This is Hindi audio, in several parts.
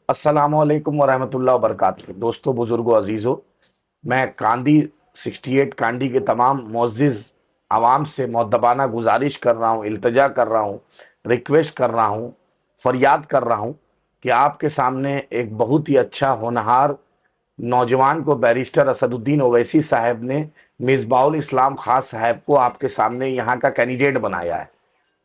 अस्सलामुअलैकुम वरहमतुल्लाहि वबरकातुहू। दोस्तों, बुजुर्गों, अजीज़ों, मैं कांदी 68 कांडी के तमाम मुअज़्ज़िज़ आवाम से मुअद्दबाना गुजारिश कर रहा हूँ, इल्तिजा कर रहा हूँ, रिक्वेस्ट कर रहा हूँ, फरियाद कर रहा हूँ कि आपके सामने एक बहुत ही अच्छा होनहार नौजवान को बैरिस्टर असदुद्दीन ओवैसी साहब ने मिसबाहुल इस्लाम खान साहब को आपके सामने यहाँ का कैंडिडेट बनाया है।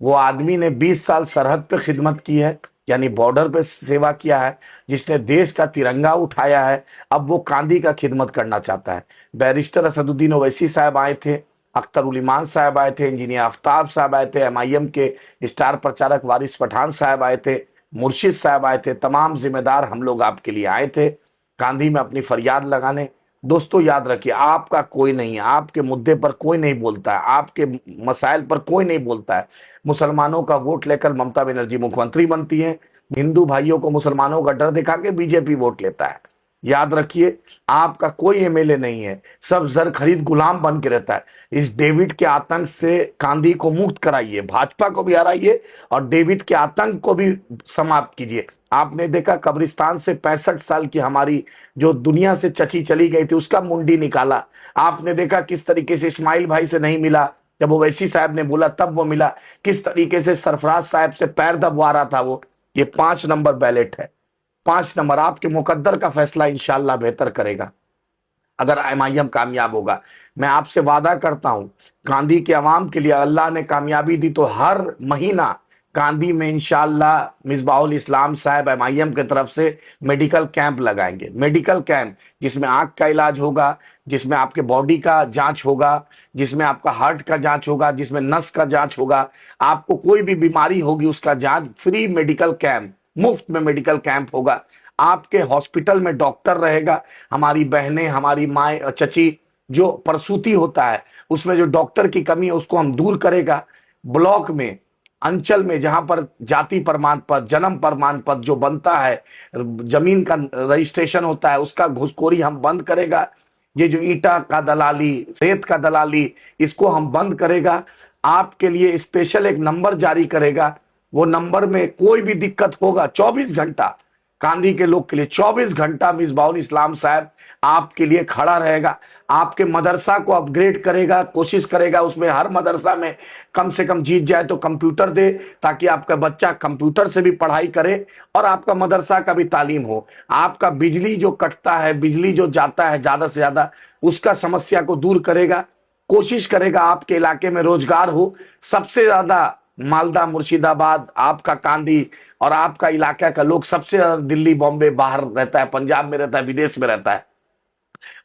वो आदमी ने 20 साल सरहद पे खिदमत की है, यानी बॉर्डर पे सेवा किया है, जिसने देश का तिरंगा उठाया है। अब वो कांदी का खिदमत करना चाहता है। बैरिस्टर असदुद्दीन ओवैसी साहब आए थे, अख्तर उल ईमान साहब आए थे, इंजीनियर आफ्ताब साहब आए थे, एमआईएम के स्टार प्रचारक वारिस पठान साहब आए थे, मुर्शिद साहब आए थे। तमाम जिम्मेदार हम लोग आपके लिए आए थे गांधी में अपनी फरियाद लगाने। दोस्तों, याद रखिए, आपका कोई नहीं है, आपके मुद्दे पर कोई नहीं बोलता है, आपके मसाइल पर कोई नहीं बोलता है। मुसलमानों का वोट लेकर ममता बनर्जी मुख्यमंत्री बनती है, हिंदू भाइयों को मुसलमानों का डर दिखा के बीजेपी वोट लेता है। याद रखिए, आपका कोई एमएलए नहीं है, सब जर खरीद गुलाम बन के रहता है। इस डेविड के आतंक से गांधी को मुक्त कराइए, भाजपा को भी हराइए और डेविड के आतंक को भी समाप्त कीजिए। आपने देखा, कब्रिस्तान से 65 साल की हमारी जो दुनिया से चची चली गई थी, उसका मुंडी निकाला। आपने देखा किस तरीके से इस्माइल भाई से नहीं मिला, जब ओवैसी साहब ने बोला तब वो मिला। किस तरीके से सरफराज साहब से पैर दबवा रहा था वो। ये 5 नंबर बैलेट है, 5 नंबर आपके मुकद्दर का फैसला इंशाल्लाह बेहतर करेगा अगर एमआईएम कामयाब होगा। मैं आपसे वादा करता हूं, गांधी के अवाम के लिए अल्लाह ने कामयाबी दी तो हर महीना गांधी में इंशाल्लाह मिसबाहुल इस्लाम साहब एमआईएम की तरफ से मेडिकल कैंप लगाएंगे। मेडिकल कैंप जिसमें आंख का इलाज होगा, जिसमें आपके बॉडी का जांच होगा, जिसमें आपका हार्ट का जांच होगा, जिसमें नस का जांच होगा। आपको कोई भी बीमारी होगी उसका जांच, फ्री मेडिकल कैंप, मुफ्त में मेडिकल कैंप होगा। आपके हॉस्पिटल में डॉक्टर रहेगा। हमारी बहनें, हमारी माए, चची, जो प्रसूति होता है उसमें जो डॉक्टर की कमी है उसको हम दूर करेगा। ब्लॉक में, अंचल में, जहां पर जाति प्रमाण पत्र, जन्म प्रमाण पत्र जो बनता है, जमीन का रजिस्ट्रेशन होता है, उसका घुसखोरी हम बंद करेगा। ये जो ईटा का दलाली, रेत का दलाली, इसको हम बंद करेगा। आपके लिए स्पेशल एक नंबर जारी करेगा। वो नंबर में कोई भी दिक्कत होगा, 24 घंटा गांधी के लोग के लिए 24 घंटा मिसबाहुल इस्लाम साहब आपके लिए खड़ा रहेगा। आपके मदरसा को अपग्रेड करेगा, कोशिश करेगा उसमें हर मदरसा में कम से कम जीत जाए तो कंप्यूटर दे, ताकि आपका बच्चा कंप्यूटर से भी पढ़ाई करे और आपका मदरसा का भी तालीम हो। आपका बिजली जो कटता है, बिजली जो जाता है ज्यादा से ज्यादा, उसका समस्या को दूर करेगा। कोशिश करेगा आपके इलाके में रोजगार हो। सबसे ज्यादा मालदा, मुर्शिदाबाद, आपका कांदी और आपका इलाका का लोग सबसे ज्यादा दिल्ली, बॉम्बे, बाहर रहता है, पंजाब में रहता है, विदेश में रहता है।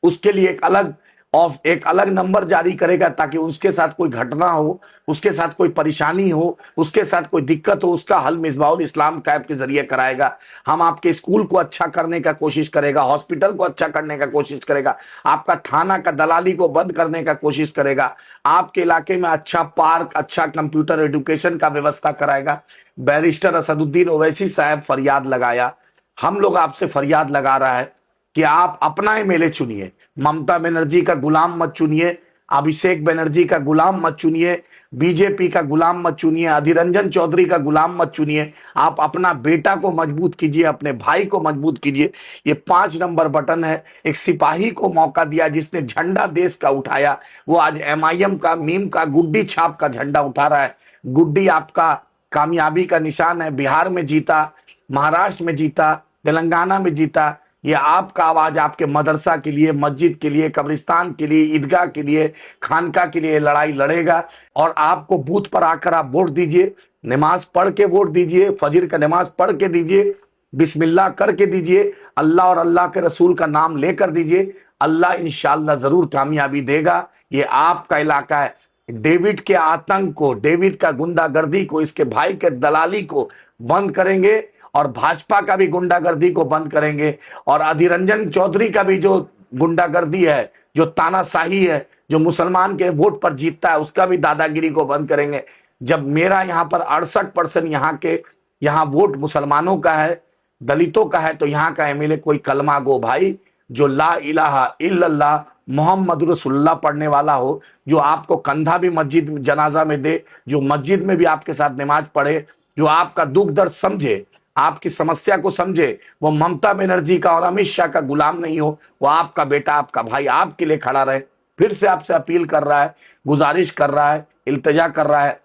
उसके लिए एक अलग नंबर जारी करेगा, ताकि उसके साथ कोई घटना हो, उसके साथ कोई परेशानी हो, उसके साथ कोई दिक्कत हो, उसका हल मिसबाहुल इस्लाम कैंप के जरिए कराएगा। हम आपके स्कूल को अच्छा करने का कोशिश करेगा, हॉस्पिटल को अच्छा करने का कोशिश करेगा, आपका थाना का दलाली को बंद करने का कोशिश करेगा, आपके इलाके में अच्छा पार्क, अच्छा कंप्यूटर एजुकेशन का व्यवस्था कराएगा। बैरिस्टर असदुद्दीन ओवैसी साहब फरियाद लगाया, हम लोग आपसे फरियाद लगा रहा है कि आप अपना एमएलए चुनिए। ममता बनर्जी का गुलाम मत चुनिए, अभिषेक बनर्जी का गुलाम मत चुनिए, बीजेपी का गुलाम मत चुनिए, अधीर रंजन चौधरी का गुलाम मत चुनिए। आप अपना बेटा को मजबूत कीजिए, अपने भाई को मजबूत कीजिए। ये 5 नंबर बटन है। एक सिपाही को मौका दिया जिसने झंडा देश का उठाया, वो आज एमआईएम का, मीम का, गुड्डी छाप का झंडा उठा रहा है। गुड्डी आपका कामयाबी का निशान है। बिहार में जीता, महाराष्ट्र में जीता, तेलंगाना में जीता। ये आपका आवाज आपके मदरसा के लिए, मस्जिद के लिए, कब्रिस्तान के लिए, ईदगाह के लिए, खानका के लिए लड़ाई लड़ेगा। और आपको बूथ पर आकर आप वोट दीजिए, नमाज पढ़ के वोट दीजिए, फजर का नमाज पढ़ के दीजिए, बिस्मिल्लाह करके दीजिए, अल्लाह और अल्लाह के रसूल का नाम लेकर दीजिए। अल्लाह इंशाअल्लाह जरूर कामयाबी देगा। ये आपका इलाका है। डेविड के आतंक को, डेविड का गुंडागर्दी को, इसके भाई के दलाली को बंद करेंगे और भाजपा का भी गुंडागर्दी को बंद करेंगे। और अधीर रंजन चौधरी का भी जो गुंडागर्दी है, जो तानाशाही है, जो मुसलमान के वोट पर जीतता है, उसका भी दादागिरी को बंद करेंगे। जब मेरा यहाँ पर 68% यहाँ वोट मुसलमानों का है, दलितों का है, तो यहाँ का एमएलए कोई कलमा गो भाई, जो ला इलाहा इल्लल्लाह मोहम्मद रसूलुल्लाह पढ़ने वाला हो, जो आपको कंधा भी मस्जिद जनाजा में दे, जो मस्जिद में भी आपके साथ नमाज पढ़े, जो आपका दुख दर्द समझे, आपकी समस्या को समझे, वो ममता बनर्जी का और अमित शाह का गुलाम नहीं हो, वो आपका बेटा, आपका भाई आपके लिए खड़ा रहे। फिर से आपसे अपील कर रहा है, गुजारिश कर रहा है, इल्तिजा कर रहा है,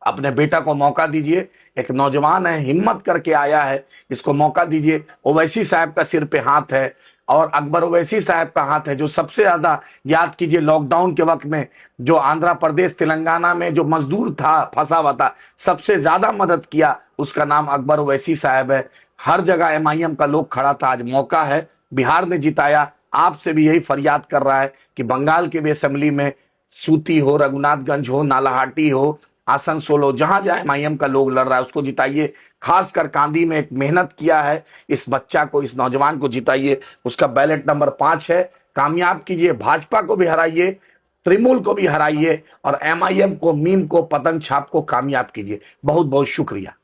अपने बेटा को मौका दीजिए। एक नौजवान है, हिम्मत करके आया है, इसको मौका दीजिए। ओवैसी साहब का सिर पे हाथ है और अकबर ओवैसी साहब का हाथ है, जो सबसे ज्यादा, याद कीजिए लॉकडाउन के वक्त में जो आंध्र प्रदेश तेलंगाना में जो मजदूर था, फंसा हुआ था, सबसे ज्यादा मदद किया, उसका नाम अकबर ओवैसी साहब है। हर जगह एमआईएम का लोग खड़ा था, आज मौका है, बिहार ने जिताया। आपसे भी यही फरियाद कर रहा है कि बंगाल के भी असेंबली में सूती हो, रघुनाथगंज हो, नालाहाटी हो, आसनसोल हो, जहां जहां एमआईएम का लोग लड़ रहा है उसको जिताइए। खासकर कांदी में एक मेहनत किया है, इस बच्चा को, इस नौजवान को जिताइए। उसका बैलेट नंबर 5 है, कामयाब कीजिए। भाजपा को भी हराइए, तृणमूल को भी हराइए और एमआईएम को, मीम को, पतंग छाप को कामयाब कीजिए। बहुत बहुत शुक्रिया।